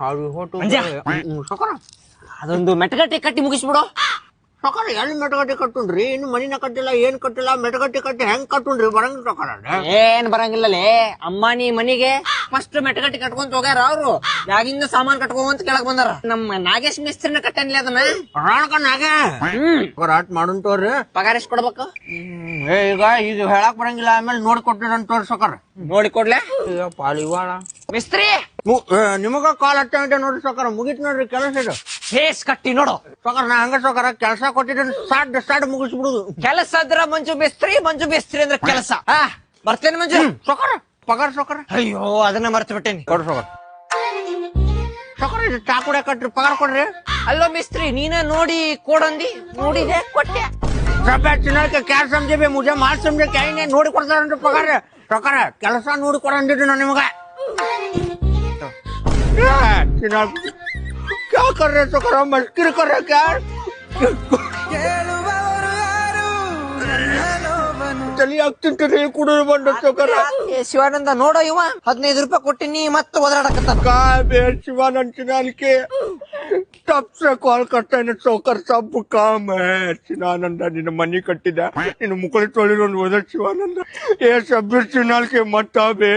ಮಂಜ. ಸೊಕರ ಅದೊಂದು ಮೆಟಗಟ್ಟಿ ಕಟ್ಟಿ ಮುಗಿಸ್ಬಿಡು. ಸೊಕರ ಎಲ್ಲಿ ಮೆಟಗಟ್ಟಿ ಕಟ್ಟುನ್ರಿ? ಇನ್ನು ಮನಿನ ಕಟ್ಟಿಲ್ಲ, ಏನ್ ಕಟ್ಟಿಲ್ಲ, ಮೆಟಗಟ್ಟಿ ಕಟ್ಟಿ ಹೆಂಗ್ ಕಟ್ಟುನ್ರಿ? ಬರಂಗ ಸೊಕರ ಏನ್ ಬರಂಗಿಲ್ಲಲೇ. ಅಂಬಾನಿ ಮನಿಗೆ ಫಸ್ಟ್ ಮೆಟಗಟ್ಟಿ ಕಟ್ಕೊಂತ ಹೋಗ್ಯಾರ ಅವ್ರು. ಯಾಗಿಂದ ಸಾಮಾನ್ ಕಟ್ಕೊಂತ ಕೆಳಗ್ ಬಂದಾರ. ನಮ್ಮ ನಾಗೇಶ್ ಮಿಸ್ತ್ರಿನ ಕಟ್ಟನ್ಲಿ ಅದನ್ನ. ರಾಣಕನಾಗೆ ಆಟ್ ಮಾಡುನ್ ತೋರ್ರಿ. ಪಗಾರ ಎಷ್ಟ್ ಕೊಡ್ಬೇಕು? ಈಗ ಹೇಳಕ್ ಬರಂಗಿಲ್ಲ, ಆಮೇಲೆ ನೋಡಿ ಕೊಟ್ಟಿರಂತ ತೋರಿ ಸೊಕರ. ನೋಡಿ ಕೊಡ್ಲೆ ಪಾಲಿವಾಳ ಮಿಸ್ತ್ರಿ. ನಿಮಗ ಕಾಲ್ ಹಚ್ಚ ನೋಡ್ರಿ ಸೊಕರ. ಮುಗಿತ್ ನೋಡ್ರಿ ಕೆಲಸ ಇದು. ಫೇಸ್ ಕಟ್ಟಿ ನೋಡು ಸೊಕರ. ನಾ ಹಂಗ ಸೊಕರ ಕೆಲಸ ಕೊಟ್ಟಿದ್ದೇನೆ, ಸಾಡ್ ಮುಗಿಸ್ಬಿಡುದು. ಕೆಲಸ ಅದ್ರ ಮಂಜು ಮೇಸ್ತ್ರಿ ಅಂದ್ರೆ ಕೆಲಸ. ಬರ್ತೇನೆ ಮಂಜು. ಸೊಕರ ಪಗಾರ ಸೊಕರ. ಅಯ್ಯೋ ಅದನ್ನ ಮರ್ತು ಬಿಟ್ಟೇನಿ. ಕೊಡ್ರಿ ಸೊಕರ. ಸೊಕರ ಇದು ಚಾ ಕುಡಿಯ ಕಟ್ರಿ, ಪಗಾರ ಕೊಡ್ರಿ. ಅಲ್ಲೋ ಮಿಸ್ತ್ರಿ, ನೀನ ನೋಡಿ ಕೊಡಂದಿ, ನೋಡಿದೆ ಕೊಟ್ಟೆ. ಚಿನ್ನಕ್ಕೆ ಕ್ಯಾ ಸಮझे बे मुझे माल समझे क्या ही नहीं. ನೋಡಿ ಕೊಡ್ತಾರಂತ ಪಗಾರ. ಸೊಕರ ಕೆಲಸ ನೋಡಿ ಕೊಡಂದಿದ್ದು ನಾನು ನಿಮಗ. क्या कर रहे सो करो? मस्करी कर रहे क्या? चलिए ಆಗ್ತಿಂತೀನಿ ಕುಡಿದು ಬಂದ ಸೊಕರ. ಶಿವಾನಂದ ನೋಡೋ, ಇವ 15 ರೂಪಾಯಿ ಕೊಟ್ಟಿನಿ ಮತ್ತೆ ಒದರಾಡಕತ್ತ. काय बे शिवानंद चिनाल के तब से कॉल करता है सौकर सब काम है. चिनानंद ನಿನ್ನ ಮನಿ ಕಟ್ಟಿದ, ನಿನ್ನ ಮುಖಳಿ ತೊಳಿರೋದು ಹೋದ ಶಿವಾನಂದ. ಏ ಸಬ್ಬೀರ್ ಚಿನಾಲ್ के मत बे.